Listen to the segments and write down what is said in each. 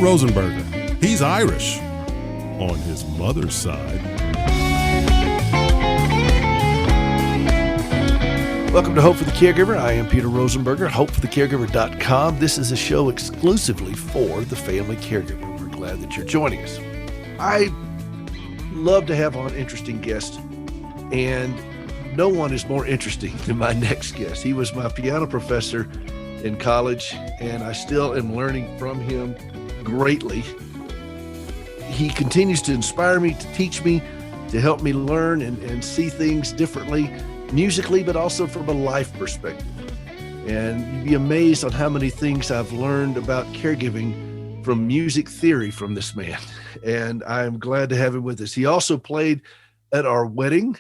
Rosenberger. He's Irish on his mother's side. Welcome to Hope for the Caregiver. I am Peter Rosenberger, hopeforthecaregiver.com. This is a show exclusively for the family caregiver. We're glad that you're joining us. I love to have on interesting guests, and no one is more interesting than my next guest. He was my piano professor in college, and I still am learning from him greatly. He continues to inspire me, to teach me, to help me learn and see things differently, musically, but also from a life perspective. And you'd be amazed on how many things I've learned about caregiving from music theory from this man. And I'm glad to have him with us. He also played at our wedding,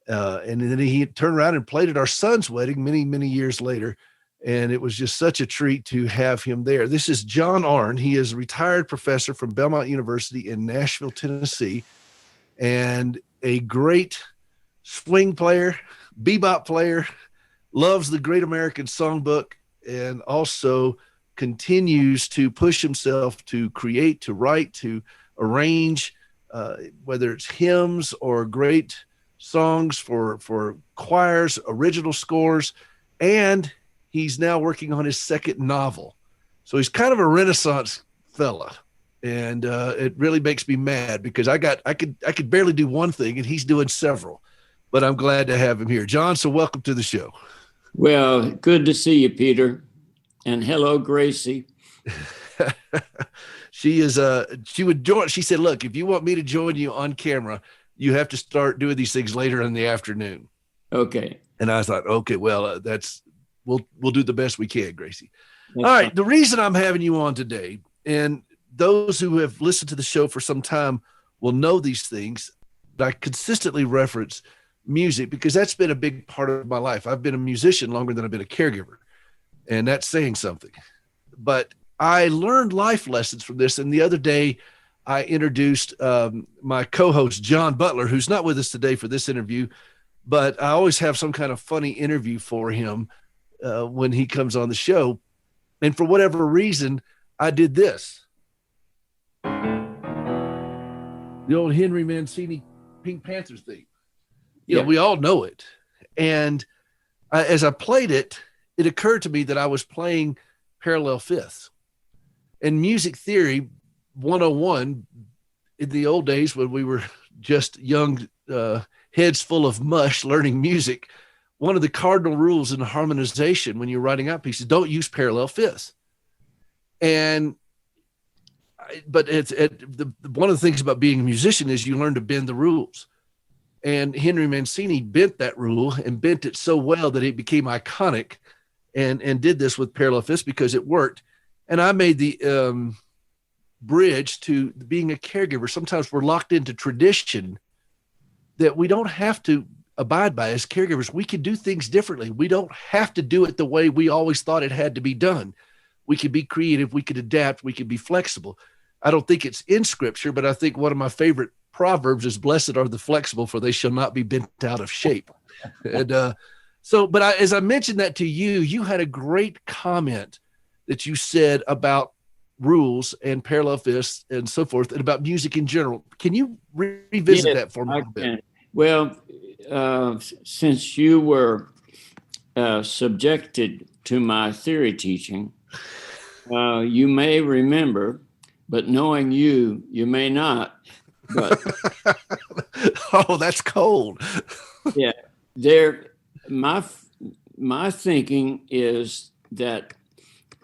and then he turned around and played at our son's wedding many, many years later. And it was just such a treat to have him there. This is John Arnn. He is a retired professor from Belmont University in Nashville, Tennessee, and a great swing player, bebop player, loves the Great American Songbook, and also continues to push himself to create, to write, to arrange, whether it's hymns or great songs for choirs, original scores, and he's now working on his second novel. So he's kind of a Renaissance fella. And it really makes me mad because I could barely do one thing and he's doing several, but I'm glad to have him here. John, so welcome to the show. Well, good to see you, Peter. And hello, Gracie. She said, look, if you want me to join you on camera, you have to start doing these things later in the afternoon. Okay. And I thought, okay, well, we'll do the best we can, Gracie. That's All right. fine. The reason I'm having you on today, and those who have listened to the show for some time will know these things, but I consistently reference music because that's been a big part of my life. I've been a musician longer than I've been a caregiver, and that's saying something. But I learned life lessons from this. And the other day I introduced my co-host, John Butler, who's not with us today for this interview, but I always have some kind of funny interview for him when he comes on the show. And for whatever reason, I did this. The old Henry Mancini Pink Panthers theme. You know, we all know it. And as I played it, it occurred to me that I was playing parallel fifths. And music theory 101, in the old days when we were just young heads full of mush learning music, one of the cardinal rules in harmonization when you're writing out pieces, don't use parallel fifths. But one of the things about being a musician is you learn to bend the rules. And Henry Mancini bent that rule and bent it so well that it became iconic and did this with parallel fifths because it worked. And I made the bridge to being a caregiver. Sometimes we're locked into tradition that we don't have to abide by as caregivers. We can do things differently. We don't have to do it the way we always thought it had to be done. We could be creative. We could adapt. We could be flexible. I don't think it's in scripture, but I think one of my favorite proverbs is blessed are the flexible, for they shall not be bent out of shape. And as I mentioned that to you, you had a great comment that you said about rules and parallel fifths and so forth, and about music in general. Can you revisit that for me a little bit? Well, since you were subjected to my theory teaching, you may remember, but knowing you may not. But oh, that's cold. Yeah, my thinking is that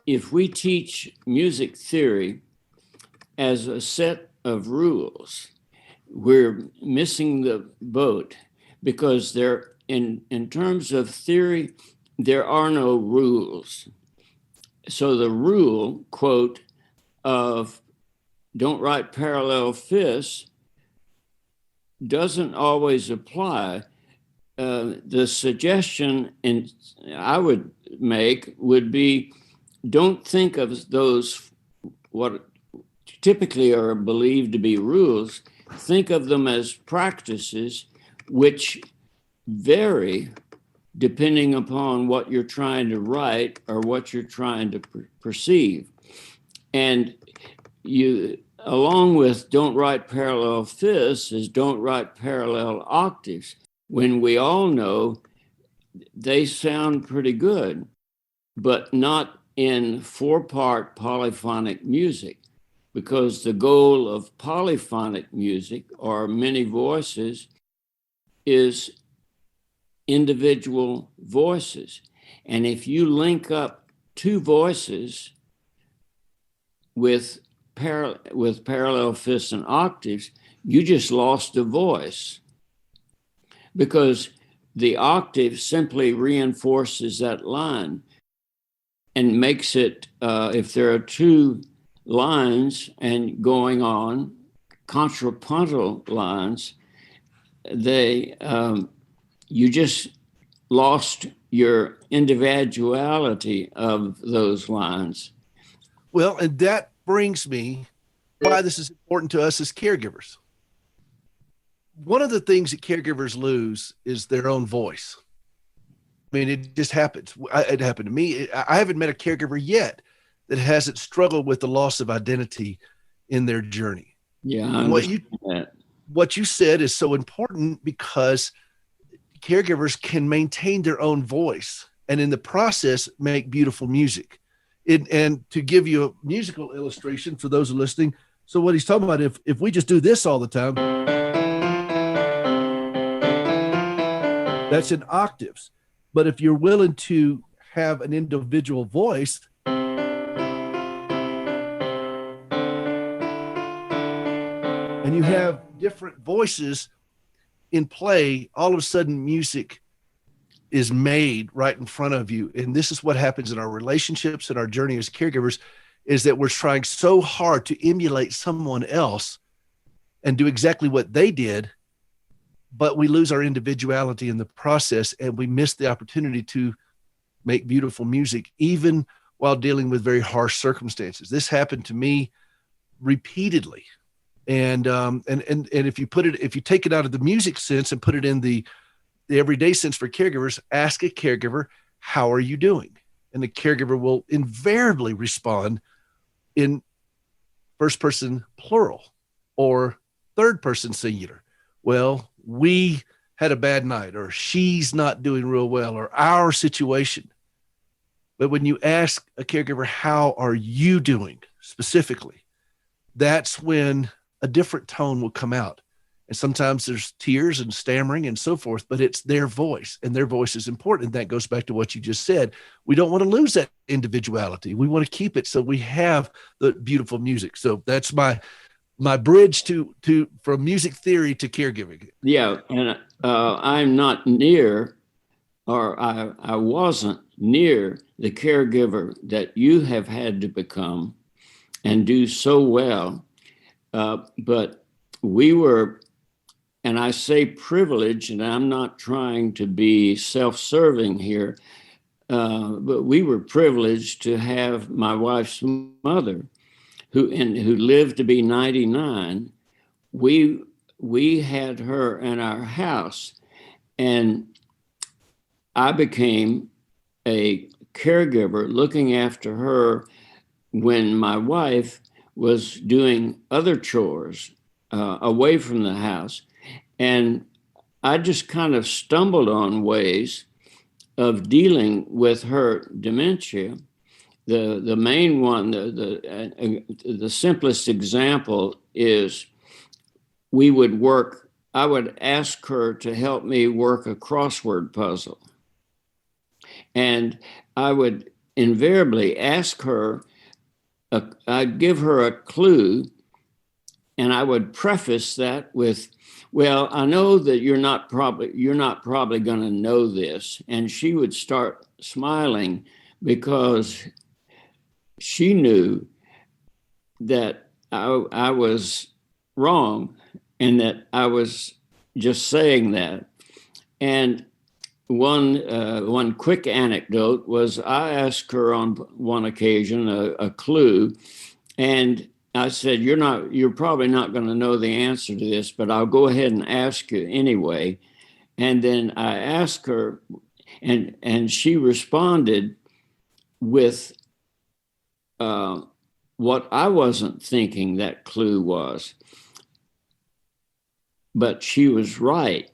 if we teach music theory as a set of rules, we're missing the boat, because in terms of theory, there are no rules. So the rule, quote, of don't write parallel fifths doesn't always apply. The suggestion I would make would be, don't think of those what typically are believed to be rules. Think of them as practices which vary depending upon what you're trying to write or what you're trying to perceive. And you, along with don't write parallel fifths, is don't write parallel octaves, when we all know they sound pretty good, but not in 4-part polyphonic music, because the goal of polyphonic music, or many voices, is individual voices. And if you link up 2 voices with parallel fifths and octaves, you just lost a voice, because the octave simply reinforces that line and makes it, if there are 2 lines and going on, contrapuntal lines, you just lost your individuality of those lines. Well, and that brings me why this is important to us as caregivers. One of the things that caregivers lose is their own voice. I mean, it just happens. It happened to me. I haven't met a caregiver yet that hasn't struggled with the loss of identity in their journey. Yeah, I understand that. What you said is so important, because caregivers can maintain their own voice and in the process make beautiful music. And to give you a musical illustration for those who are listening, so what he's talking about, if we just do this all the time, that's in octaves. But if you're willing to have an individual voice, and you have different voices in play, all of a sudden music is made right in front of you. And this is what happens in our relationships and our journey as caregivers, is that we're trying so hard to emulate someone else and do exactly what they did, but we lose our individuality in the process, and we miss the opportunity to make beautiful music, even while dealing with very harsh circumstances. This happened to me repeatedly. And if you take it out of the music sense and put it in the everyday sense for caregivers, ask a caregiver, how are you doing? And the caregiver will invariably respond in first person plural or third person singular. Well, we had a bad night, or she's not doing real well, or our situation. But when you ask a caregiver, how are you doing specifically, that's when a different tone will come out. And sometimes there's tears and stammering and so forth, but it's their voice, and their voice is important. And that goes back to what you just said. We don't want to lose that individuality. We want to keep it so we have the beautiful music. So that's my bridge to from music theory to caregiving. Yeah, and I'm not near, or I wasn't near the caregiver that you have had to become and do so well. But we were, and I say privilege, and I'm not trying to be self-serving here, but we were privileged to have my wife's mother, who lived to be 99. We had her in our house, and I became a caregiver looking after her when my wife was doing other chores away from the house. And I just kind of stumbled on ways of dealing with her dementia. The main one, the simplest example is I would ask her to help me work a crossword puzzle. And I would invariably ask her, I'd give her a clue, and I would preface that with, well, I know that you're not probably going to know this. And she would start smiling, because she knew that I was wrong and that I was just saying that. And one quick anecdote was, I asked her on one occasion a clue, and I said, you're probably not going to know the answer to this, but I'll go ahead and ask you anyway. And then I asked her, and she responded with what I wasn't thinking that clue was, but she was right.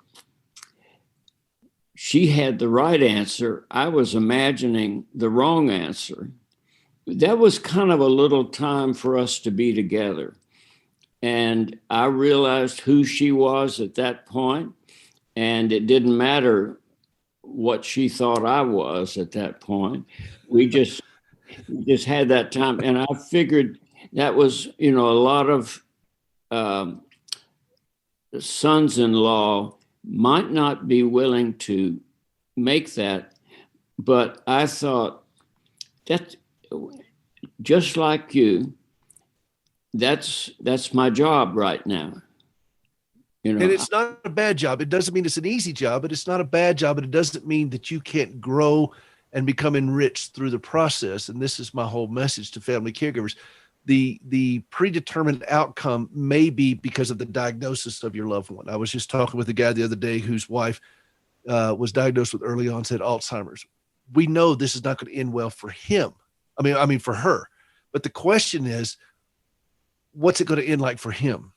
She had the right answer. I was imagining the wrong answer. That was kind of a little time for us to be together. And I realized who she was at that point, and it didn't matter what she thought I was at that point. We just had that time, and I figured that was, a lot of sons-in-law might not be willing to make that, but I thought that, just like you, that's my job right now. And it's not a bad job. It doesn't mean it's an easy job, but it's not a bad job. And it doesn't mean that you can't grow and become enriched through the process. And this is my whole message to family caregivers. The predetermined outcome may be because of the diagnosis of your loved one. I was just talking with a guy the other day whose wife was diagnosed with early onset Alzheimer's. We know this is not going to end well for him. I mean, for her. But the question is, what's it going to end like for him?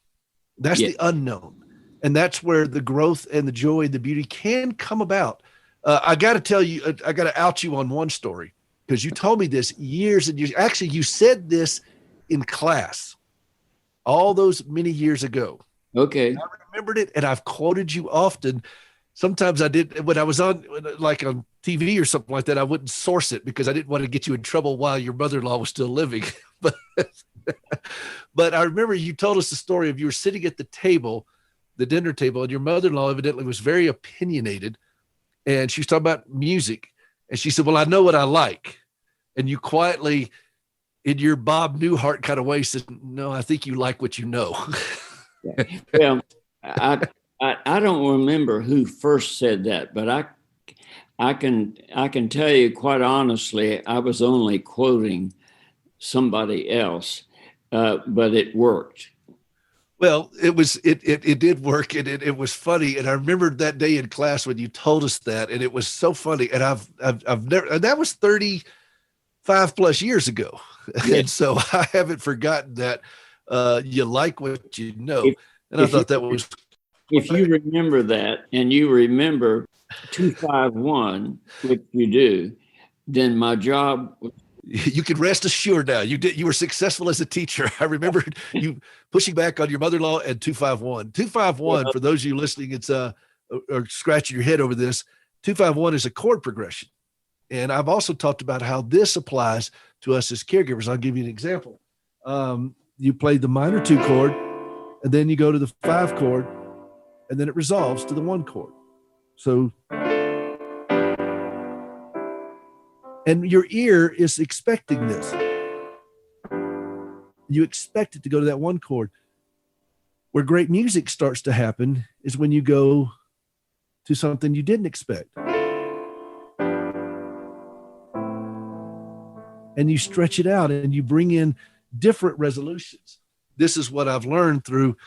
That's the unknown. And that's where the growth and the joy and the beauty can come about. I got to tell you, I got to out you on one story, because you told me this years and years. Actually, you said this in class all those many years ago. Okay. I remembered it, and I've quoted you often. Sometimes I did, when I was on TV or something like that, I wouldn't source it because I didn't want to get you in trouble while your mother-in-law was still living. But I remember you told us the story of you were sitting at the table, the dinner table, and your mother-in-law evidently was very opinionated, and she was talking about music, and she said, "Well, I know what I like." And you quietly, in your Bob Newhart kind of way, said, "No, I think you like what you know." Well, I don't remember who first said that, but I can tell you quite honestly, I was only quoting somebody else, but it worked. Well, it did work, and it was funny. And I remembered that day in class when you told us that, and it was so funny. And I've never, and that was 35 plus years ago. Yeah. And so I haven't forgotten that. You like what you know. And I thought that was, if you remember that, and you remember 251, which you do, then my job. You can rest assured now. You were successful as a teacher. I remember you pushing back on your mother-in-law and 251. 251, for those of you listening, it's or scratching your head over this. 251 is a chord progression. And I've also talked about how this applies to us as caregivers. I'll give you an example. You play the minor 2 chord, and then you go to the 5 chord, and then it resolves to the 1 chord. So, and your ear is expecting this. You expect it to go to that 1 chord. Where great music starts to happen is when you go to something you didn't expect. And you stretch it out and you bring in different resolutions. This is what I've learned through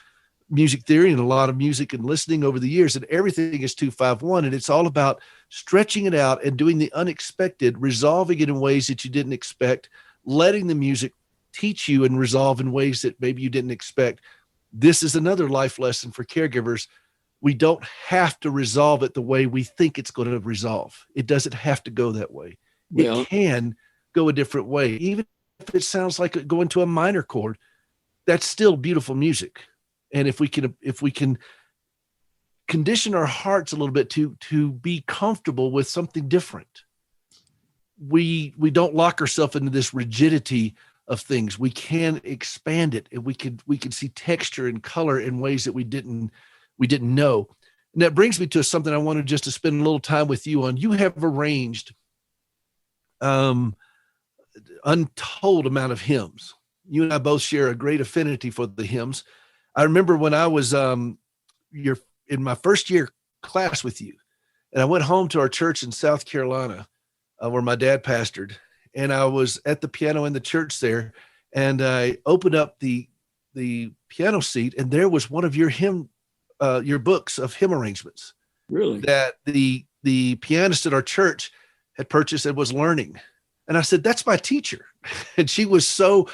music theory and a lot of music and listening over the years, and everything is 251. And it's all about stretching it out and doing the unexpected, resolving it in ways that you didn't expect, letting the music teach you and resolve in ways that maybe you didn't expect. This is another life lesson for caregivers. We don't have to resolve it the way we think it's going to resolve. It doesn't have to go that way. Well, it can go a different way. Even if it sounds like going to a minor chord, that's still beautiful music. And if we can condition our hearts a little bit to be comfortable with something different, we don't lock ourselves into this rigidity of things. We can expand it, and we can see texture and color in ways that we didn't know. And that brings me to something I wanted just to spend a little time with you on. You have arranged untold amount of hymns. You and I both share a great affinity for the hymns. I remember when I was in my first year class with you, and I went home to our church in South Carolina, where my dad pastored, and I was at the piano in the church there, and I opened up the piano seat, and there was one of your books of hymn arrangements. Really? That the pianist at our church had purchased and was learning. And I said, "That's my teacher." And she was so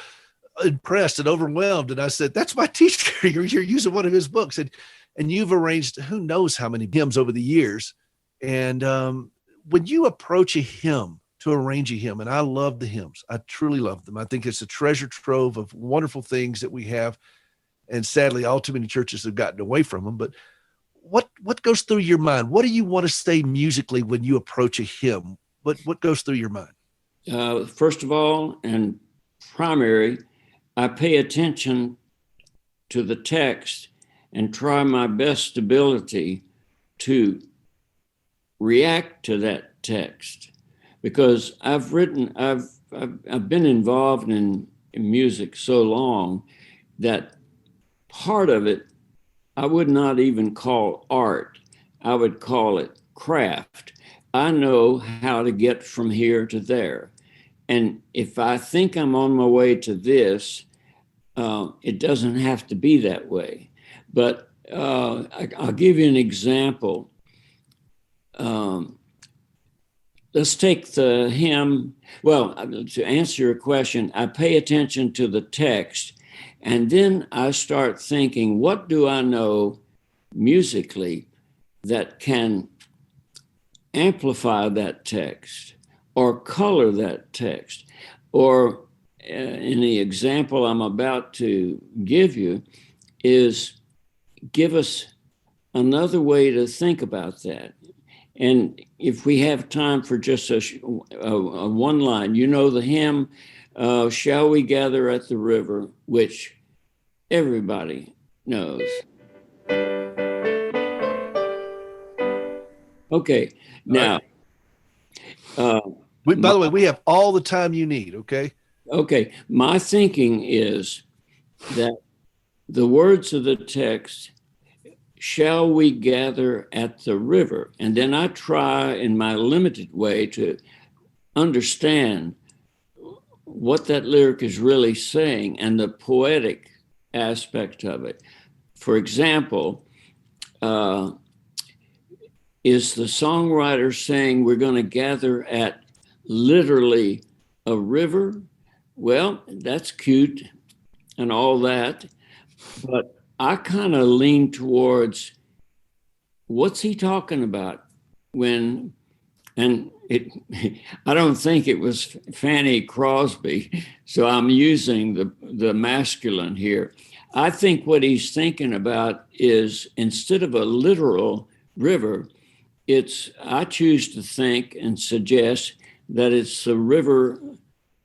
impressed and overwhelmed. And I said, that's my teacher. You're using one of his books. And you've arranged who knows how many hymns over the years. And when you approach a hymn to arrange a hymn, and I love the hymns, I truly love them. I think it's a treasure trove of wonderful things that we have. And sadly, all too many churches have gotten away from them. But what goes through your mind? What do you want to say musically when you approach a hymn? What goes through your mind? First of all, and primary, I pay attention to the text and try my best ability to react to that text, because I've been involved in music so long that part of it I would not even call art. I would call it craft. I know how to get from here to there. And if I think I'm on my way to this, it doesn't have to be that way. But I'll give you an example. Let's take the hymn. Well, to answer your question, I pay attention to the text, and then I start thinking, what do I know musically that can amplify that text or color that text? Or in the example I'm about to give you is give us another way to think about that. And if we have time for just a one line, you know the hymn, Shall We Gather at the River, which everybody knows. Okay, now. By the way, we have all the time you need, okay? Okay, my thinking is that the words of the text, shall we gather at the river? And then I try in my limited way to understand what that lyric is really saying and the poetic aspect of it. For example, is the songwriter saying we're going to gather at literally a river? Well, that's cute and all that, but I kind of lean towards what's he talking about when, and I don't think it was Fanny Crosby, so I'm using the masculine here. I think what he's thinking about is, instead of a literal river, I choose to think and suggest that it's the river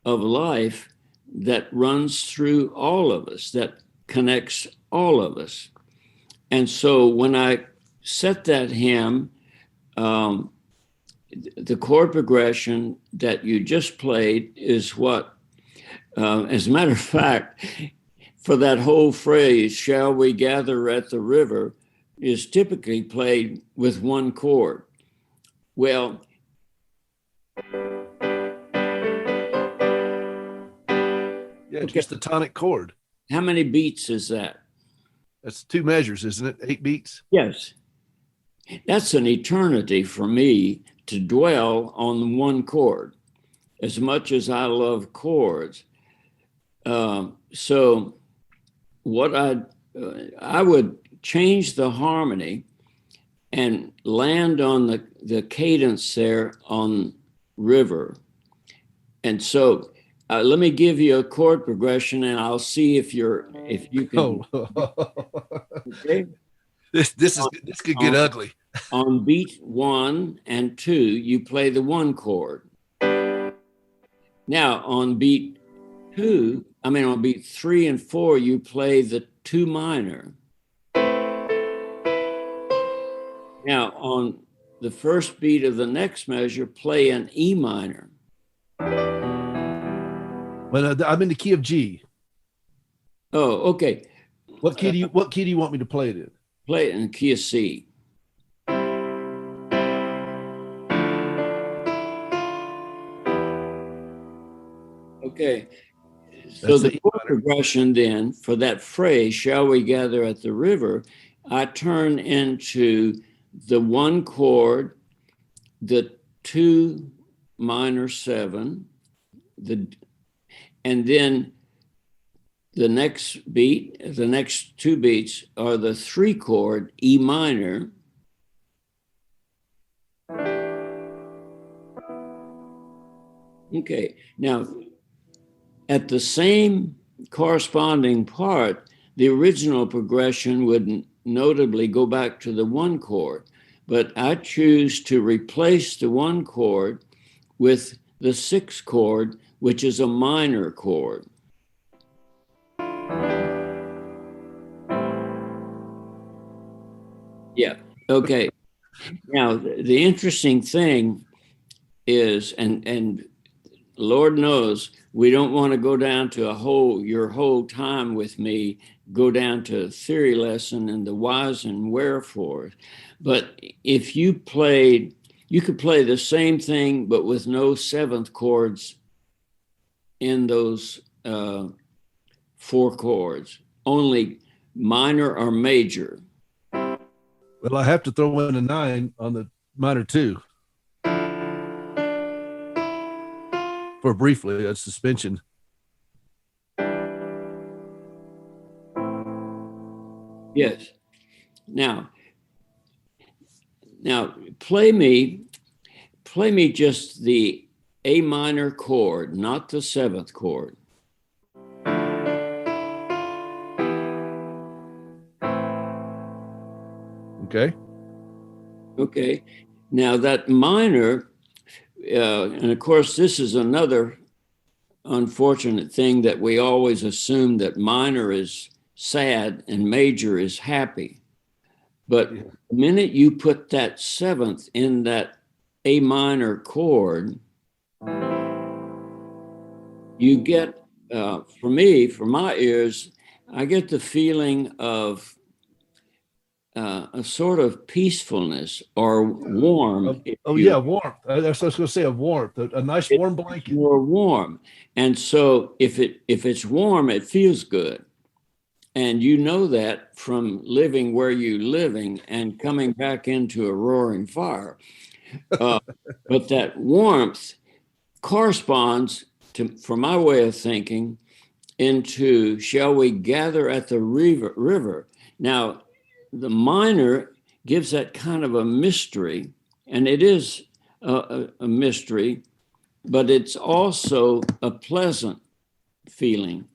of life that runs through all of us, that connects all of us. And so when I set that hymn, the chord progression that you just played is what, as a matter of fact, for that whole phrase, shall we gather at the river, is typically played with one chord. Well, yeah, just the tonic chord. How many beats is that? That's 2 measures, isn't it? 8 beats? Yes. That's an eternity for me to dwell on one chord, as much as I love chords. So what I would change the harmony and land on the cadence there on river. And so let me give you a chord progression, and I'll see if you can. Okay. This could get ugly. On beat 1 and 2, you play the 1 chord. Now on beat 3 and 4, you play the 2 minor. Now on the first beat of the next measure, play an E minor. Well, I'm in the key of G. Oh, okay. What key do you want me to play it in? Play it in the key of C. Okay. So the chord progression then for that phrase, shall we gather at the river, I turn into the 1 chord, the 2 minor 7, and then the next two beats are the 3-chord E minor. Okay, now at the same corresponding part, the original progression would notably go back to the 1 chord, but I choose to replace the 1 chord with the 6th chord, which is a minor chord. Yeah, okay. Now, the interesting thing is, and Lord knows, we don't want to go down to your whole time with me, go down to a theory lesson and the whys and wherefores. But if you could play the same thing, but with no 7th chords in those 4 chords, only minor or major. Well, I have to throw in a 9 on the minor 2 for briefly a suspension. Yes. Now play me just the A minor chord, not the 7th chord. Okay. Okay. Now that minor, and of course, this is another unfortunate thing that we always assume that minor is sad and major is happy. But the minute you put that 7th in that A minor chord, you get, for me, for my ears, I get the feeling of a sort of peacefulness or warm. Warmth. That's what I was going to say, a warmth, a nice warm blanket. More warm. And so if it's warm, it feels good. And you know that from living where you're living and coming back into a roaring fire. But that warmth corresponds to, for my way of thinking, into shall we gather at the river. Now, the minor gives that kind of a mystery, and it is a mystery, but it's also a pleasant feeling.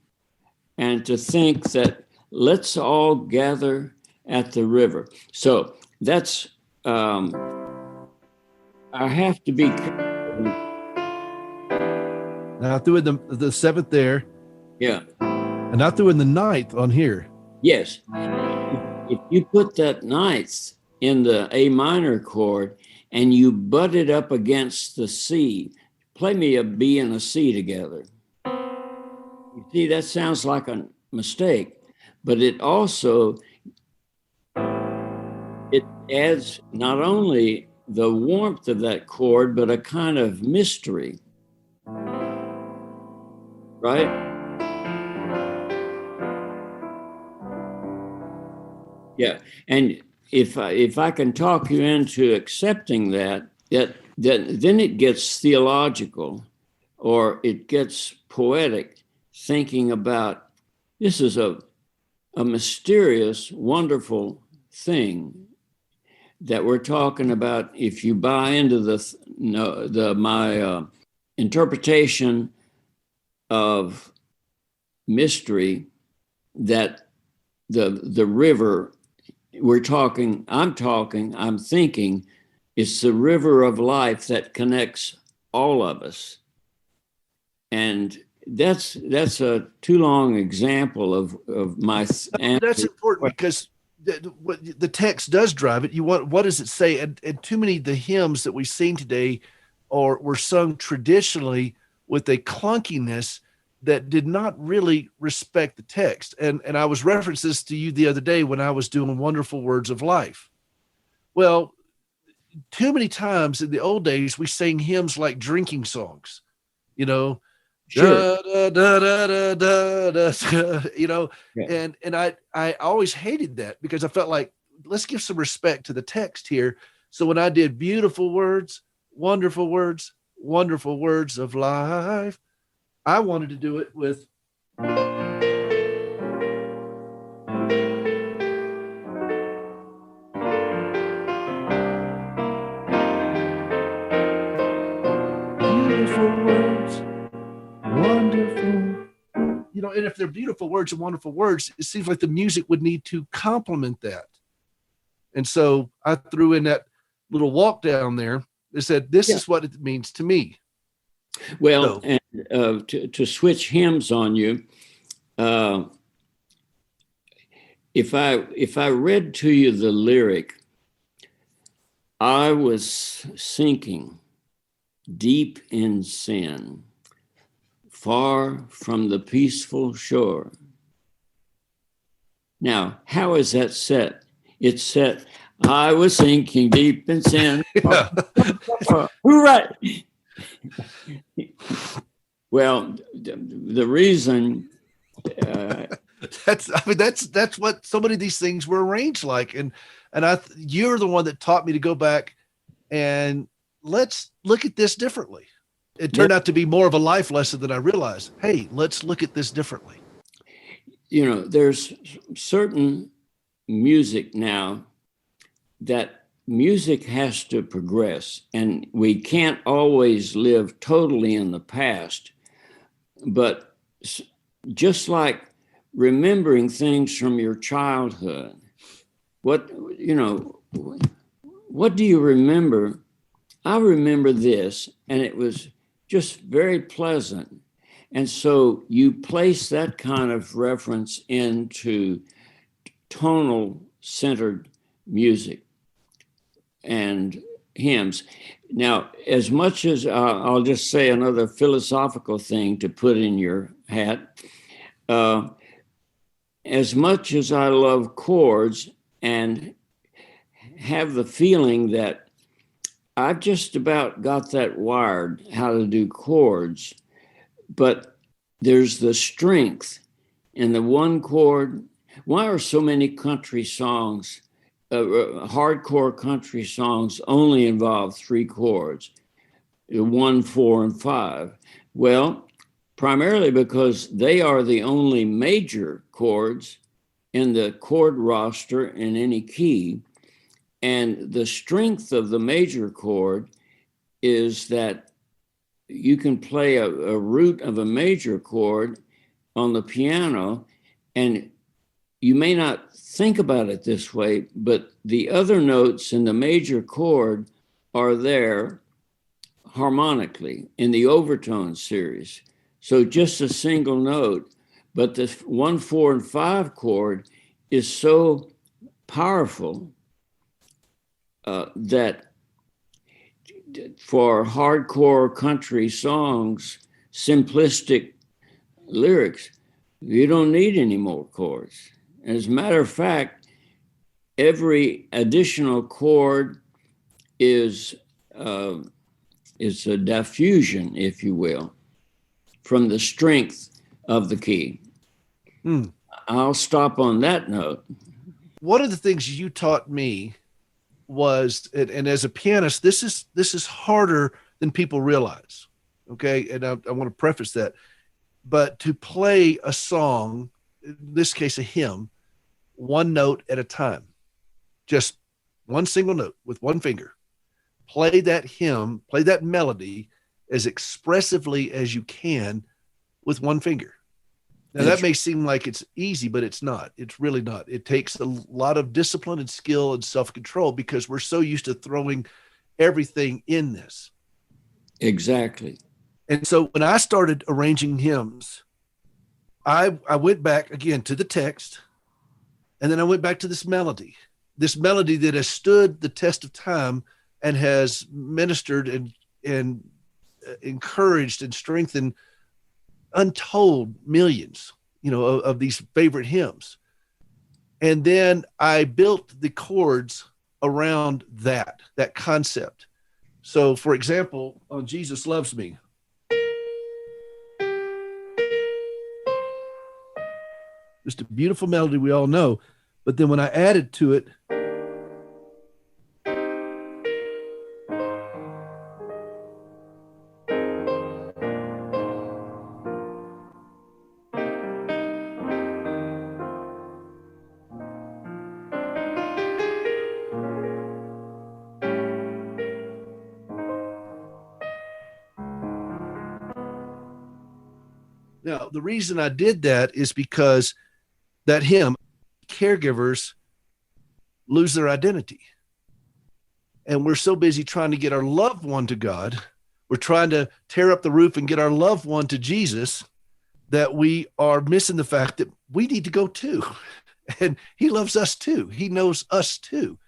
And to think that let's all gather at the river. So that's, I have to be careful. Now I threw in the 7th there. Yeah. And I threw in the 9th on here. Yes. If you put that 9th in the A minor chord and you butt it up against the C, play me a B and a C together. You see, that sounds like a mistake, but it also, it adds not only the warmth of that chord, but a kind of mystery, right? Yeah, and if I can talk you into accepting that then it gets theological, or it gets poetic, thinking about this is a mysterious, wonderful thing that we're talking about. If you buy into my interpretation of mystery, that the river I'm thinking it's the river of life that connects all of us. And that's a too long example of my answer. That's important because the text does drive it. What does it say? And too many of the hymns that we sing today were sung traditionally with a clunkiness that did not really respect the text. And I was referencing this to you the other day when I was doing Wonderful Words of Life. Well, too many times in the old days, we sang hymns like drinking songs, Sure. Da, da, da, da, da, da, yeah. And I always hated that because I felt like, let's give some respect to the text here. So when I did beautiful words, wonderful words of life, I wanted to do it with beautiful words, wonderful. And if they're beautiful words and wonderful words, it seems like the music would need to complement that. And so I threw in that little walk down there that said, this is what it means to me. Well, and to switch hymns on you, if I read to you the lyric, I was sinking deep in sin, far from the peaceful shore. Now, how is that set? It's set, I was sinking deep in sin. Yeah. Hooray! Well, the reason that's what so many of these things were arranged like, and you're the one that taught me to go back and let's look at this differently. It turned out to be more of a life lesson than I realized. Hey, let's look at this differently. There's certain music now that music has to progress, and we can't always live totally in the past, but just like remembering things from your childhood, what do you remember? I remember this, and it was just very pleasant. And so you place that kind of reference into tonal centered music and hymns. Now, as much as I'll just say another philosophical thing to put in your hat, as much as I love chords and have the feeling that I've just about got that wired, how to do chords, but there's the strength in the one chord. Why are so many country songs, hardcore country songs, only involve 3 chords, 1, 4, and 5? Well, primarily because they are the only major chords in the chord roster in any key. And the strength of the major chord is that you can play a root of a major chord on the piano, and you may not think about it this way, but the other notes in the major chord are there harmonically in the overtone series. So just a single note, but the 1, 4, and 5 chord is so powerful that for hardcore country songs, simplistic lyrics, you don't need any more chords. As a matter of fact, every additional chord is a diffusion, if you will, from the strength of the key. I'll stop on that note. One of the things you taught me was, and as a pianist, this is harder than people realize. Okay. And I want to preface that, but to play a song, in this case, a hymn, one note at a time, just one single note with one finger, play that hymn, play that melody as expressively as you can with one finger. Now, that may seem like it's easy, but it's not. It's really not. It takes a lot of discipline and skill and self-control because we're so used to throwing everything in this. Exactly. And so when I started arranging hymns, I went back again to the text, and then I went back to this melody that has stood the test of time and has ministered and encouraged and strengthened untold millions, of these favorite hymns. And then I built the chords around that concept. So for example, on Jesus Loves Me, just a beautiful melody we all know. But then when I added to it, Now, the reason I did that is because that hymn, caregivers lose their identity. And we're so busy trying to get our loved one to God. We're trying to tear up the roof and get our loved one to Jesus, that we are missing the fact that we need to go too. And he loves us too. He knows us too.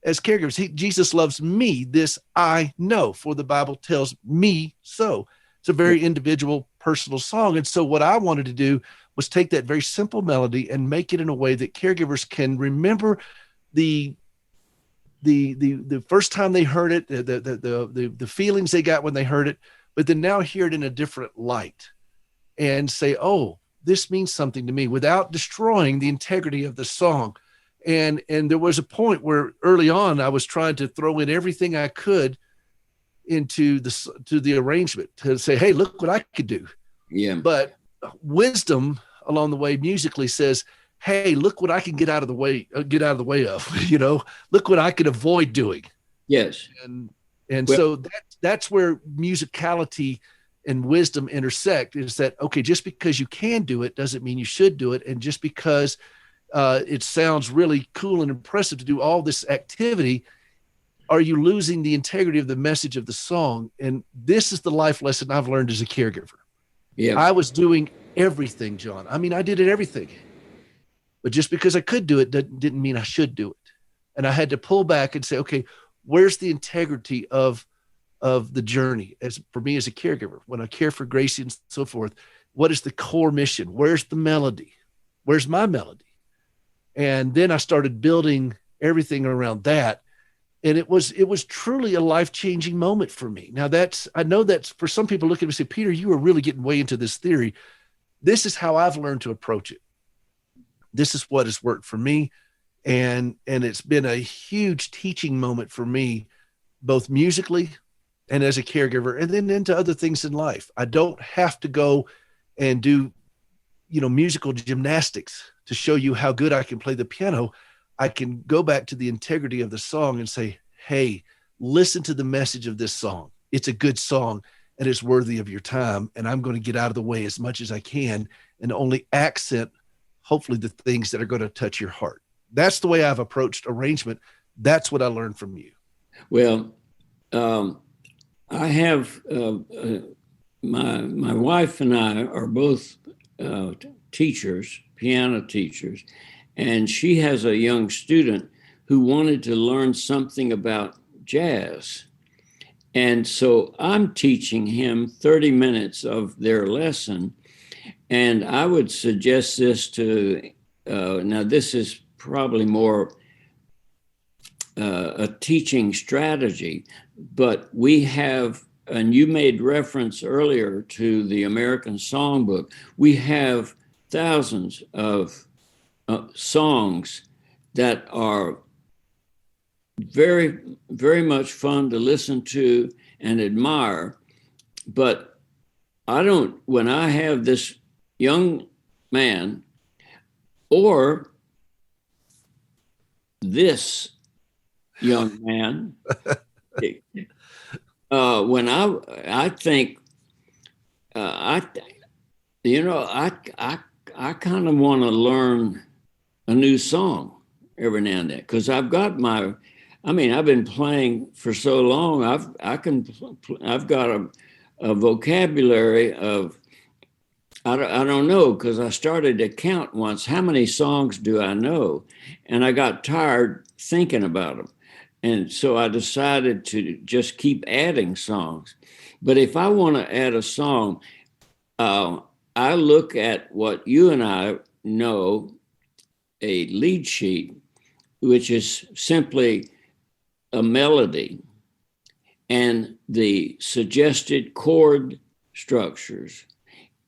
As caregivers, Jesus loves me. This I know, for the Bible tells me so. It's a very individual, personal song. And so what I wanted to do was take that very simple melody and make it in a way that caregivers can remember the first time they heard it, the feelings they got when they heard it, but then now hear it in a different light and say, oh, this means something to me, without destroying the integrity of the song. And there was a point where early on I was trying to throw in everything I could into the arrangement to say, hey, look what I could do. Yeah. But wisdom along the way musically says, hey, look what I can get out of the way of, look what I can avoid doing. Yes. So that's where musicality and wisdom intersect, is that, okay, just because you can do it doesn't mean you should do it. And just because it sounds really cool and impressive to do all this activity, are you losing the integrity of the message of the song? And this is the life lesson I've learned as a caregiver. Yeah. I was doing everything, John. I mean, I did everything. But just because I could do it didn't mean I should do it. And I had to pull back and say, okay, where's the integrity of the journey for me as a caregiver? When I care for Gracie and so forth, what is the core mission? Where's the melody? Where's my melody? And then I started building everything around that. And it was truly a life-changing moment for me. Now I know that's for some people look at me and say, Peter, you are really getting way into this theory. This is how I've learned to approach it. This is what has worked for me. And it's been a huge teaching moment for me, both musically and as a caregiver, and then into other things in life. I don't have to go and do, musical gymnastics to show you how good I can play the piano. I can go back to the integrity of the song and say, hey, listen to the message of this song. It's a good song and it's worthy of your time. And I'm going to get out of the way as much as I can and only accent, hopefully, the things that are going to touch your heart. That's the way I've approached arrangement. That's what I learned from you. Well, I have my wife and I are both teachers, piano teachers, and she has a young student who wanted to learn something about jazz. And so I'm teaching him 30 minutes of their lesson. And I would suggest this to, now this is probably more a teaching strategy, but we have, and you made reference earlier to the American Songbook, we have thousands of songs that are very, very much fun to listen to and admire. But when I have this young man or this young man, when I think, I kind of want to learn a new song every now and then, because I've got I've been playing for so long. I've got a vocabulary of, I don't know, because I started to count once, how many songs do I know? And I got tired thinking about them. And so I decided to just keep adding songs. But if I want to add a song, I look at what you and I know, a lead sheet, which is simply a melody and the suggested chord structures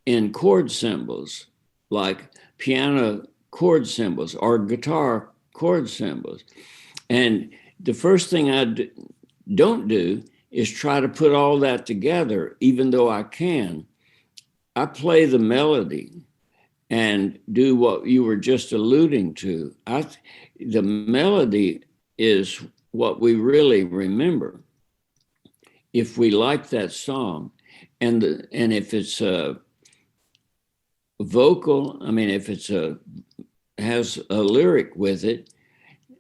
in chord symbols, like piano chord symbols or guitar chord symbols. And the first thing I don't do is try to put all that together, even though I can. I play the melody and do what you were just alluding to. The melody is what we really remember if we like that song. And if it's vocal, I mean, if it's has a lyric with it,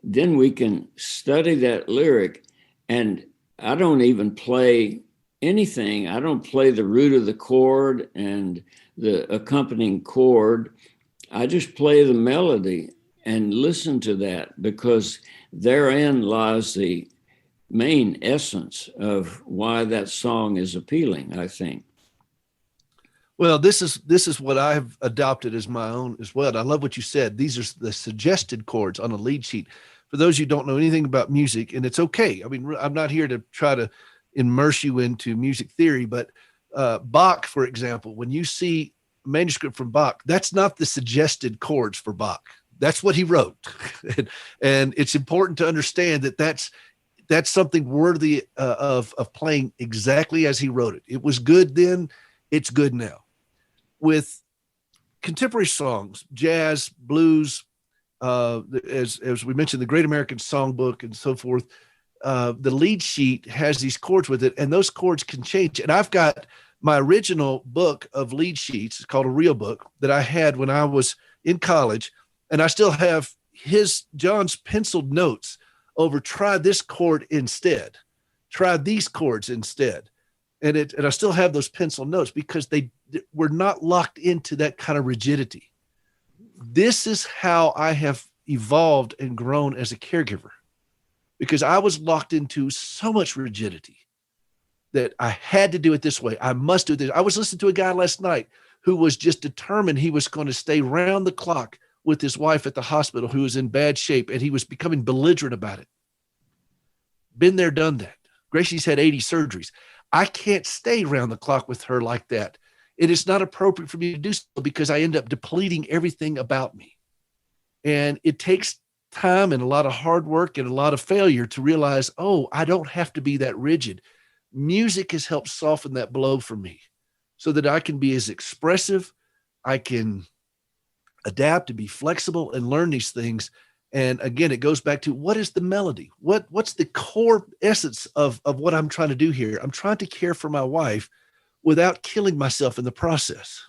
then we can study that lyric. And I don't even play anything. I don't play the root of the chord and the accompanying chord. I just play the melody and listen to that, because therein lies the main essence of why that song is appealing, I think. Well, this is what I've adopted as my own as well. And I love what you said. These are the suggested chords on a lead sheet. For those who don't know anything about music, and it's okay. I mean, I'm not here to try to immerse you into music theory, but Bach, for example, when you see a manuscript from Bach, that's not the suggested chords for Bach. That's what he wrote. And it's important to understand that that's something worthy of playing exactly as he wrote it. It was good then, it's good now. With contemporary songs, jazz, blues, as we mentioned, the Great American Songbook and so forth, the lead sheet has these chords with it, and those chords can change. And I've got my original book of lead sheets, it's called a real book, that I had when I was in college, and I still have John's penciled notes over try this chord instead, try these chords instead. And I still have those pencil notes because they were not locked into that kind of rigidity. This is how I have evolved and grown as a caregiver, because I was locked into so much rigidity that I had to do it this way. I must do this. I was listening to a guy last night who was just determined he was going to stay round the clock with his wife at the hospital, who was in bad shape, and he was becoming belligerent about it. Been there, done that. Gracie's had 80 surgeries. I can't stay around the clock with her like that. It is not appropriate for me to do so, because I end up depleting everything about me. And it takes time and a lot of hard work and a lot of failure to realize, oh, I don't have to be that rigid. Music has helped soften that blow for me so that I can be as expressive. I can adapt and be flexible and learn these things. And again, it goes back to, what is the melody? What's the core essence of what I'm trying to do here? I'm trying to care for my wife without killing myself in the process.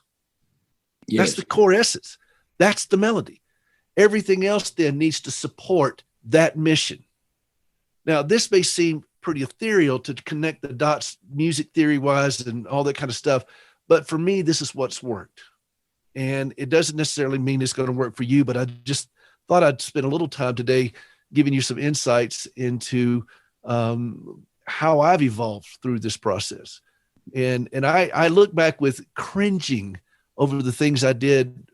Yes. That's the core essence. That's the melody. Everything else then needs to support that mission. Now, this may seem pretty ethereal to connect the dots music theory wise and all that kind of stuff, but for me, this is what's worked. And it doesn't necessarily mean it's going to work for you, but I just thought I'd spend a little time today giving you some insights into how I've evolved through this process. And I look back with cringing over the things I did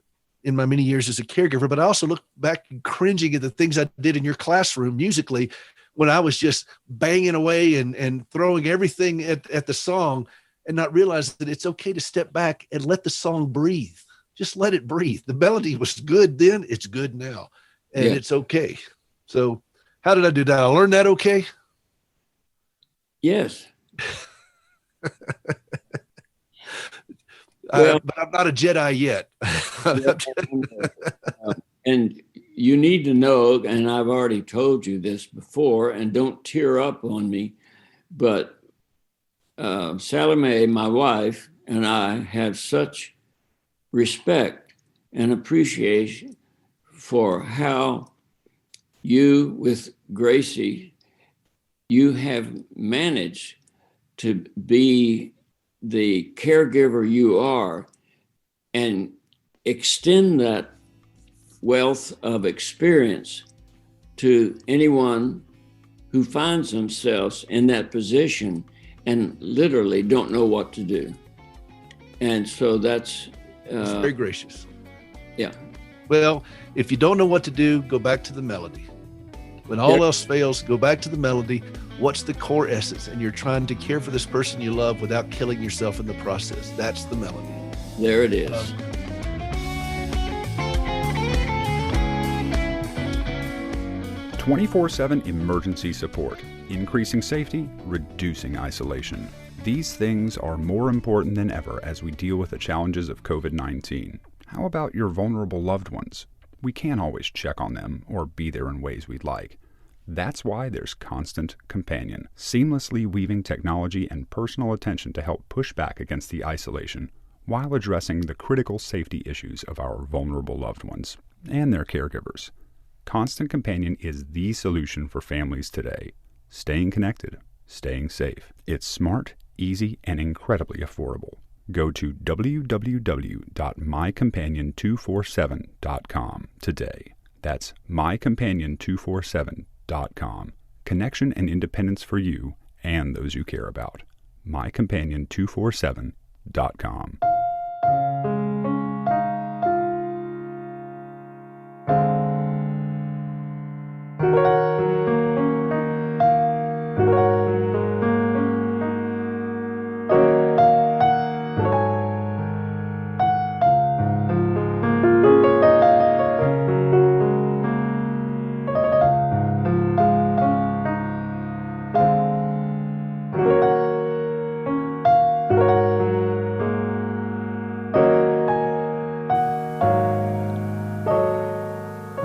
in my many years as a caregiver, but I also look back cringing at the things I did in your classroom musically, when I was just banging away and throwing everything at the song, and not realize that it's okay to step back and let the song breathe. Just let it breathe. The melody was good then, it's good now, and it's okay. So how did I do that? I learned that okay? Yes. But I'm not a Jedi yet. And you need to know, and I've already told you this before, and don't tear up on me, but Sally Mae, my wife, and I have such respect and appreciation for how you, with Gracie, you have managed to be the caregiver you are and extend that wealth of experience to anyone who finds themselves in that position and literally don't know what to do. And so that's very gracious. Yeah. Well, if you don't know what to do, go back to the melody. When all else fails, go back to the melody. What's the core essence? And you're trying to care for this person you love without killing yourself in the process. That's the melody. There it is. 24/7 emergency support, increasing safety, reducing isolation. These things are more important than ever as we deal with the challenges of COVID-19. How about your vulnerable loved ones? We can't always check on them or be there in ways we'd like. That's why there's Constant Companion, seamlessly weaving technology and personal attention to help push back against the isolation. while addressing the critical safety issues of our vulnerable loved ones and their caregivers. Constant Companion is the solution for families today. Staying connected, staying safe. It's smart, easy, and incredibly affordable. Go to www.mycompanion247.com today. That's mycompanion247.com. Connection and independence for you and those you care about. mycompanion247.com.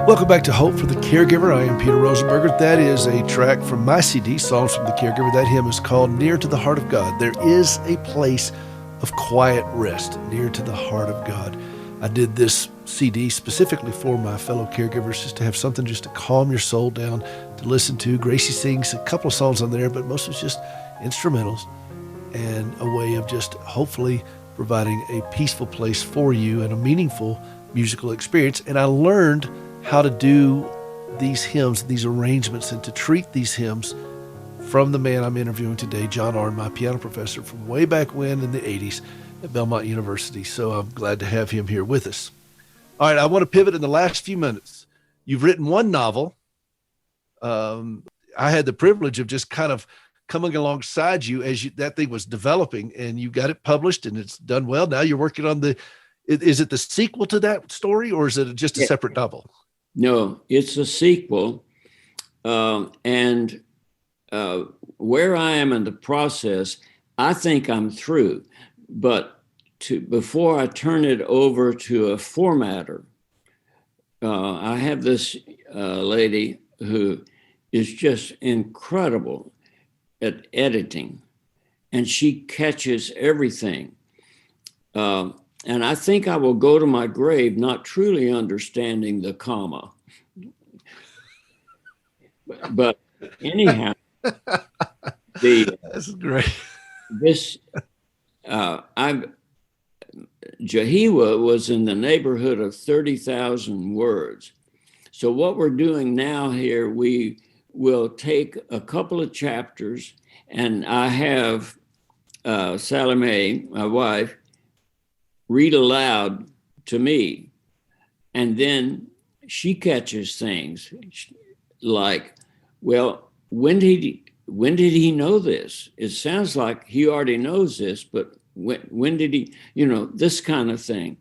Welcome back to Hope for the Caregiver. I am Peter Rosenberger. That is a track from my CD, Songs from the Caregiver. That hymn is called Near to the Heart of God. There is a place of quiet rest near to the heart of God. I did this CD specifically for my fellow caregivers, just to have something just to calm your soul down, to listen to. Gracie sings a couple of songs on there, but most of it's just instrumentals and a way of just hopefully providing a peaceful place for you and a meaningful musical experience. And I learned how to do these hymns, these arrangements, and to treat these hymns from the man I'm interviewing today, John Arnn, my piano professor from way back when in the 80s at Belmont University. So I'm glad to have him here with us. All right, I want to pivot in the last few minutes. You've written one novel. I had the privilege of just kind of coming alongside you as that thing was developing, and you got it published and it's done well. Now you're working on is it the sequel to that story, or is it just a separate novel? No, it's a sequel. And where I am in the process, I think I'm through. But before I turn it over to a formatter, I have this lady who is just incredible at editing, and she catches everything. And I think I will go to my grave not truly understanding the comma. But anyhow, That's great. Jahiwa was in the neighborhood of 30,000 words. So what we're doing now here, we will take a couple of chapters, and I have Sally Mae, my wife, read aloud to me, and then she catches things like, well, when did he know this? It sounds like he already knows this, but when did he, this kind of thing.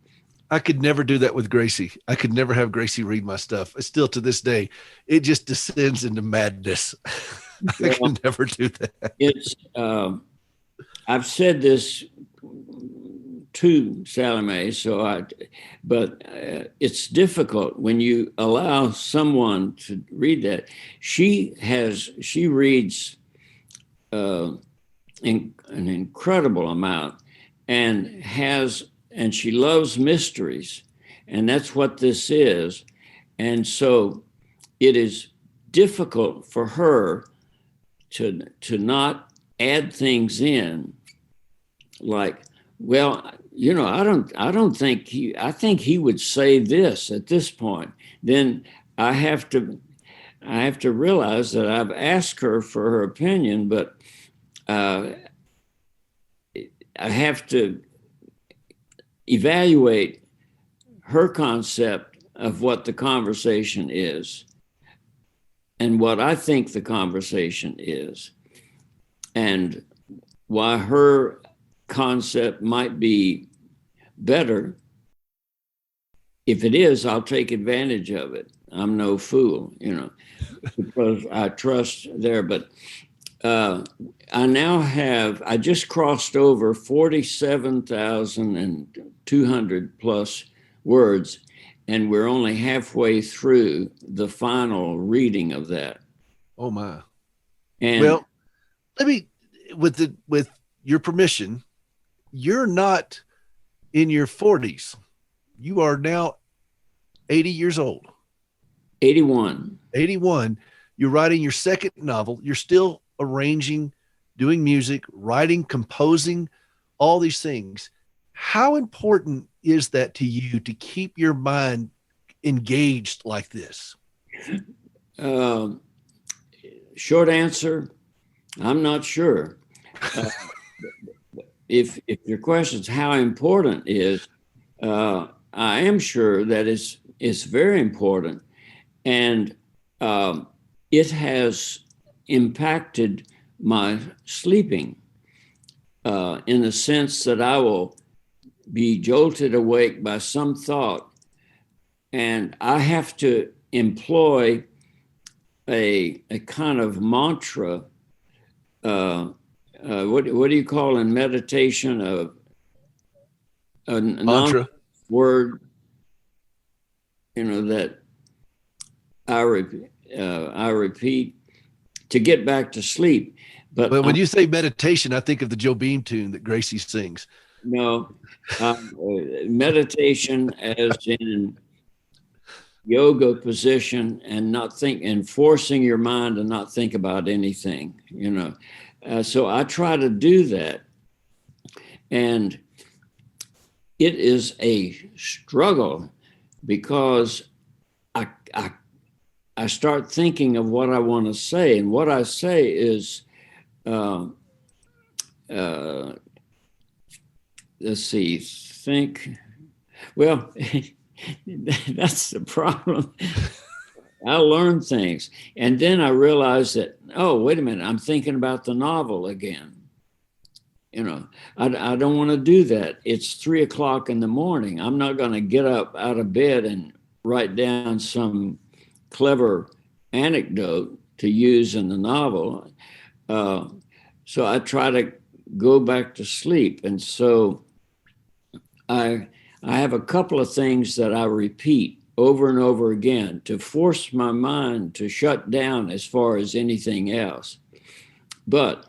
I could never do that with Gracie. I could never have Gracie read my stuff. Still to this day, it just descends into madness. I can never do that. It's I've said this to Sally Mae, but it's difficult when you allow someone to read that. She reads an incredible amount, and she loves mysteries, and that's what this is. And so it is difficult for her to not add things in, like, well, I think he would say this at this point. Then I have to realize that I've asked her for her opinion, but I have to evaluate her concept of what the conversation is and what I think the conversation is, and why her concept might be better. If it is, I'll take advantage of it. I'm no fool, because I trust there. But I just crossed over 47,200 plus words, and we're only halfway through the final reading of that. Oh my. And well, let me, with your permission, you're not in your 40s. You are now 80 years old. 81. 81. You're writing your second novel. You're still arranging, doing music, writing, composing, all these things. How important is that to you to keep your mind engaged like this? Short answer, I'm not sure. If your question is how important is, I am sure that it's very important, and it has impacted my sleeping in the sense that I will be jolted awake by some thought, and I have to employ a kind of mantra. What do you call in meditation a Mantra word? That I repeat to get back to sleep. But when you say meditation, I think of the Joe Beam tune that Gracie sings. No, meditation as in yoga position and forcing your mind to not think about anything, so I try to do that, and it is a struggle because I start thinking of what I want to say, and what I say is let's see, well, that's the problem. I learn things. And then I realized that, oh, wait a minute, I'm thinking about the novel again. I don't want to do that. It's 3:00 in the morning. I'm not going to get up out of bed and write down some clever anecdote to use in the novel. So I try to go back to sleep. And so I have a couple of things that I repeat over and over again to force my mind to shut down as far as anything else. But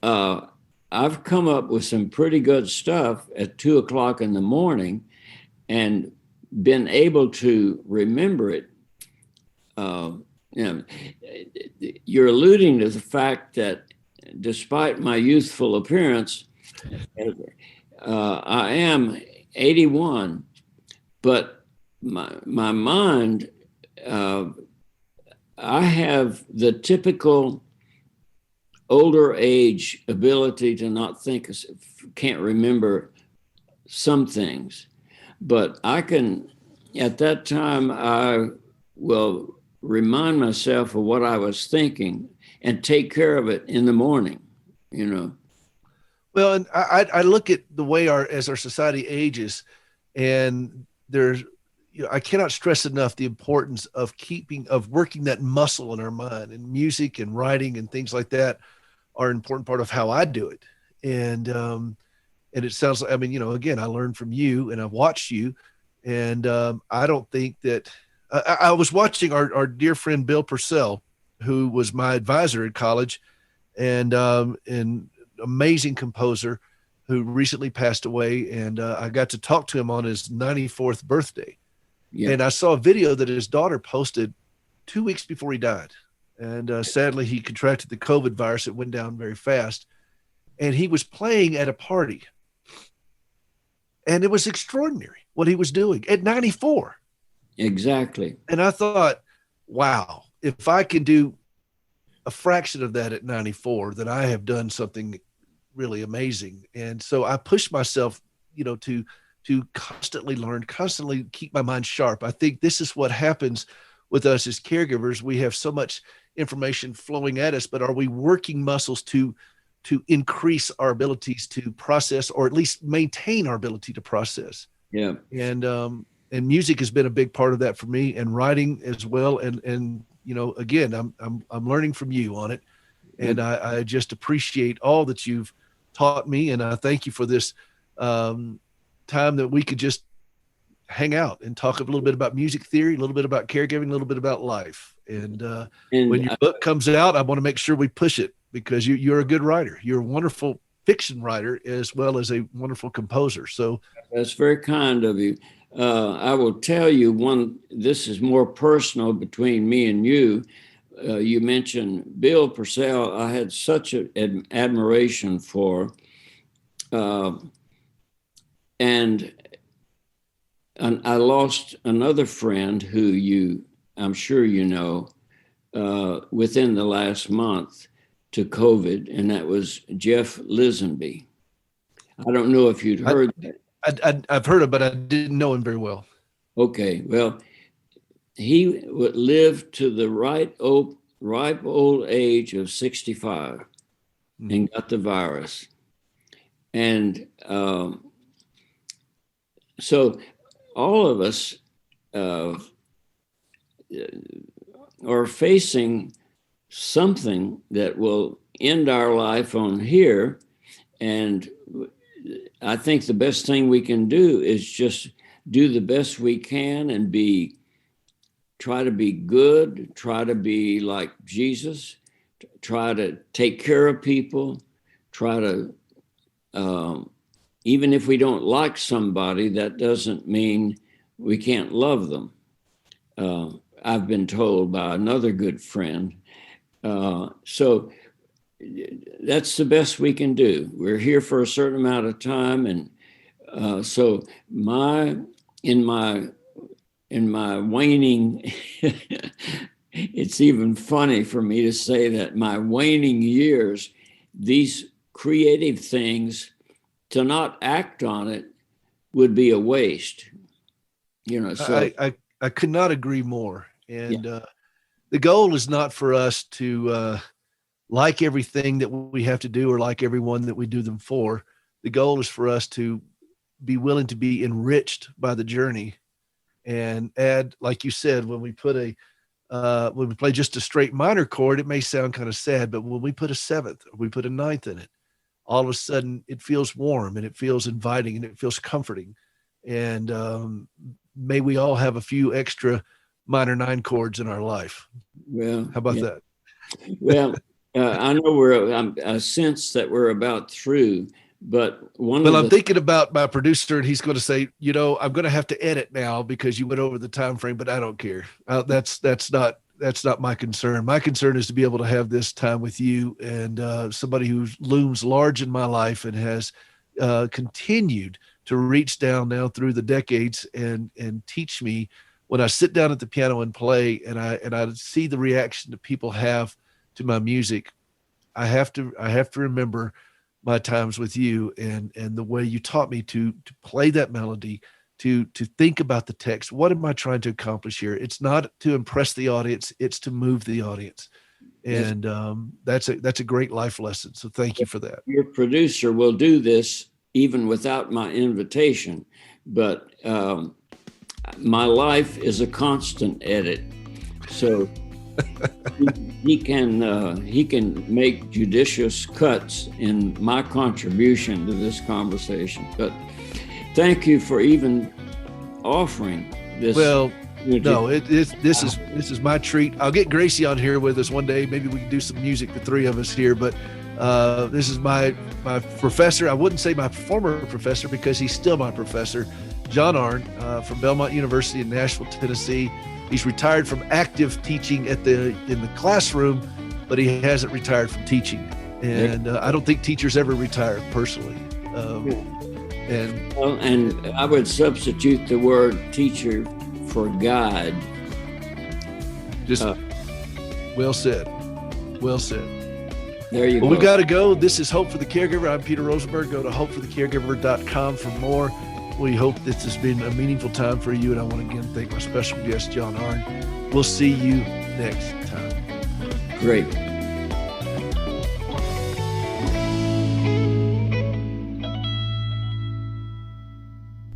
I've come up with some pretty good stuff at 2:00 in the morning and been able to remember it. You're alluding to the fact that despite my youthful appearance, I am 81, but my mind, I have the typical older age ability to not think, can't remember some things, but I can, at that time, I will remind myself of what I was thinking and take care of it in the morning, Well, and I look at the way as our society ages, and I cannot stress enough the importance of working that muscle in our mind, and music and writing and things like that are an important part of how I do it. And it sounds like, again, I learned from you and I've watched you, and I don't think that I was watching our dear friend Bill Purcell, who was my advisor in college, and amazing composer who recently passed away. And I got to talk to him on his 94th birthday. Yeah. And I saw a video that his daughter posted 2 weeks before he died. And sadly, he contracted the COVID virus. It went down very fast. And he was playing at a party. And it was extraordinary what he was doing at 94. Exactly. And I thought, wow, if I can do a fraction of that at 94, then I have done something really amazing. And so I pushed myself, to constantly learn, constantly keep my mind sharp. I think this is what happens with us as caregivers. We have so much information flowing at us, but are we working muscles to increase our abilities to process, or at least maintain our ability to process? Yeah. And music has been a big part of that for me, and writing as well. And again, I'm learning from you on it, and I just appreciate all that you've taught me, and I thank you for this time that we could just hang out and talk a little bit about music theory, a little bit about caregiving, a little bit about life. And when your book comes out, I want to make sure we push it, because you're a good writer. You're a wonderful fiction writer as well as a wonderful composer. So that's very kind of you. I will tell you one, this is more personal between me and you. You mentioned Bill Purcell. I had such an admiration for, and I lost another friend who I'm sure you know, within the last month to COVID, and that was Jeff Lisenby. I don't know if you'd heard that. I've heard of it, but I didn't know him very well. Okay, well, he would live to the ripe old age of 65 and got the virus. And so all of us are facing something that will end our life on here. And I think the best thing we can do is just do the best we can and try to be good, try to be like Jesus, try to take care of people, try to, even if we don't like somebody, that doesn't mean we can't love them. I've been told by another good friend. So that's the best we can do. We're here for a certain amount of time. And so in my waning, it's even funny for me to say that my waning years, these creative things, to not act on it would be a waste. So I could not agree more. And the goal is not for us to like everything that we have to do or like everyone that we do them for. The goal is for us to be willing to be enriched by the journey and add, like you said, when we play just a straight minor chord, it may sound kind of sad, but when we put a seventh or we put a ninth in it, all of a sudden it feels warm and it feels inviting and it feels comforting. And may we all have a few extra minor nine chords in our life. Well, how about that? Well, I know I sense that we're about through, but I'm thinking about my producer, and he's going to say, I'm going to have to edit now because you went over the time frame, but I don't care. That's not my concern. My concern is to be able to have this time with you and somebody who looms large in my life and has continued to reach down now through the decades and teach me. When I sit down at the piano and play, and I see the reaction that people have to my music, I have to remember my times with you and the way you taught me to play that melody, to think about the text. What am I trying to accomplish here? It's not to impress the audience; it's to move the audience, and that's a great life lesson. So thank you for that. Your producer will do this even without my invitation, but my life is a constant edit, so he can make judicious cuts in my contribution to this conversation. But thank you for even offering this. Well, no, this is my treat. I'll get Gracie on here with us one day. Maybe we can do some music, the three of us here. But this is my professor. I wouldn't say my former professor because he's still my professor, John Arnn, from Belmont University in Nashville, Tennessee. He's retired from active teaching in the classroom, but he hasn't retired from teaching. And I don't think teachers ever retire personally. And I would substitute the word teacher for guide. Just well said. Well said. There you go. We got to go. This is Hope for the Caregiver. I'm Peter Rosenberg. Go to hopeforthecaregiver.com for more. We hope this has been a meaningful time for you. And I want to again thank my special guest, John Arnn. We'll see you next time. Great.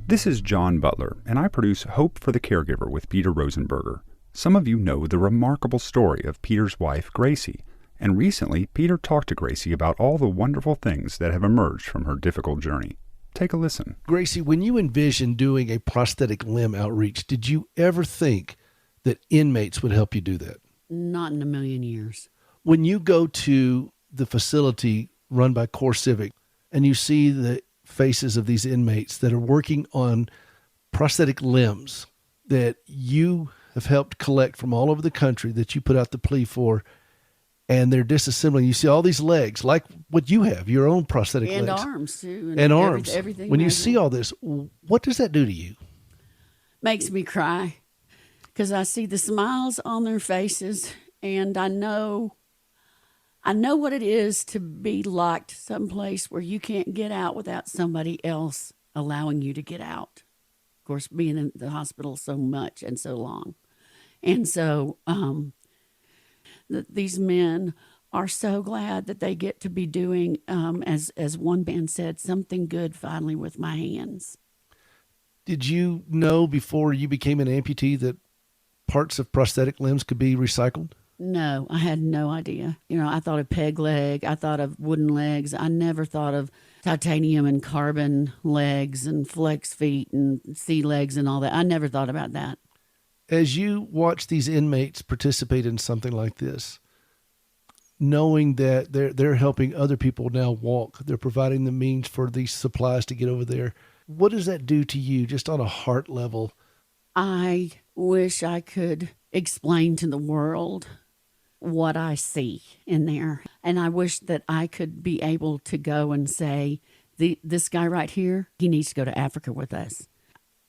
This is John Butler, and I produce Hope for the Caregiver with Peter Rosenberger. Some of you know the remarkable story of Peter's wife, Gracie. And recently, Peter talked to Gracie about all the wonderful things that have emerged from her difficult journey. Take a listen. Gracie, when you envisioned doing a prosthetic limb outreach, did you ever think that inmates would help you do that? Not in a million years. When you go to the facility run by CoreCivic, and you see the faces of these inmates that are working on prosthetic limbs that you have helped collect from all over the country that you put out the plea for, and they're disassembling. You see all these legs, like what you have, your own prosthetic and legs. Arms, too. And arms. Everything. When you see all this, what does that do to you? Makes me cry because I see the smiles on their faces, and I know what it is to be locked someplace where you can't get out without somebody else allowing you to get out. Of course, being in the hospital so much and so long. And so these men are so glad that they get to be doing, as one band said, something good finally with my hands. Did you know before you became an amputee that parts of prosthetic limbs could be recycled? No, I had no idea. I thought of peg leg. I thought of wooden legs. I never thought of titanium and carbon legs and flex feet and sea legs and all that. I never thought about that. As you watch these inmates participate in something like this, knowing that they're helping other people now walk, they're providing the means for these supplies to get over there, what does that do to you just on a heart level? I wish I could explain to the world what I see in there. And I wish that I could be able to go and say, this guy right here, he needs to go to Africa with us.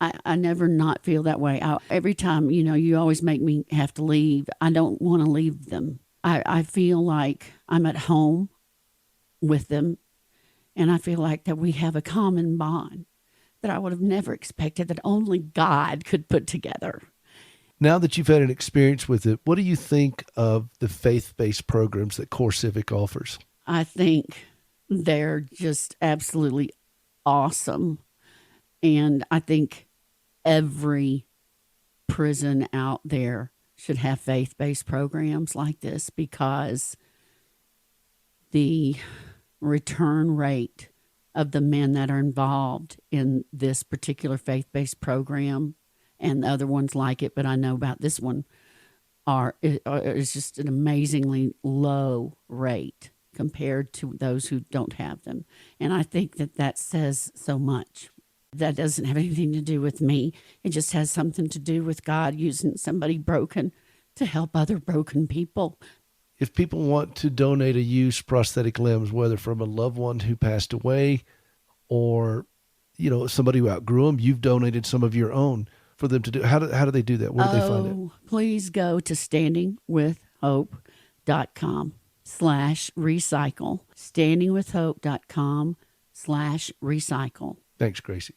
I never not feel that way. Every time, you always make me have to leave. I don't want to leave them. I feel like I'm at home with them, and I feel like that we have a common bond that I would have never expected, that only God could put together. Now that you've had an experience with it, what do you think of the faith-based programs that Core Civic offers? I think they're just absolutely awesome. And I think every prison out there should have faith-based programs like this, because the return rate of the men that are involved in this particular faith-based program and the other ones like it, but I know about this one, is just an amazingly low rate compared to those who don't have them. And I think that says so much. That doesn't have anything to do with me. It just has something to do with God using somebody broken to help other broken people. If people want to donate a used prosthetic limbs, whether from a loved one who passed away or, somebody who outgrew them, you've donated some of your own for them to do. How do they do that? Where do they find it? Please go to standingwithhope.com/recycle. standingwithhope.com/recycle. Thanks, Gracie.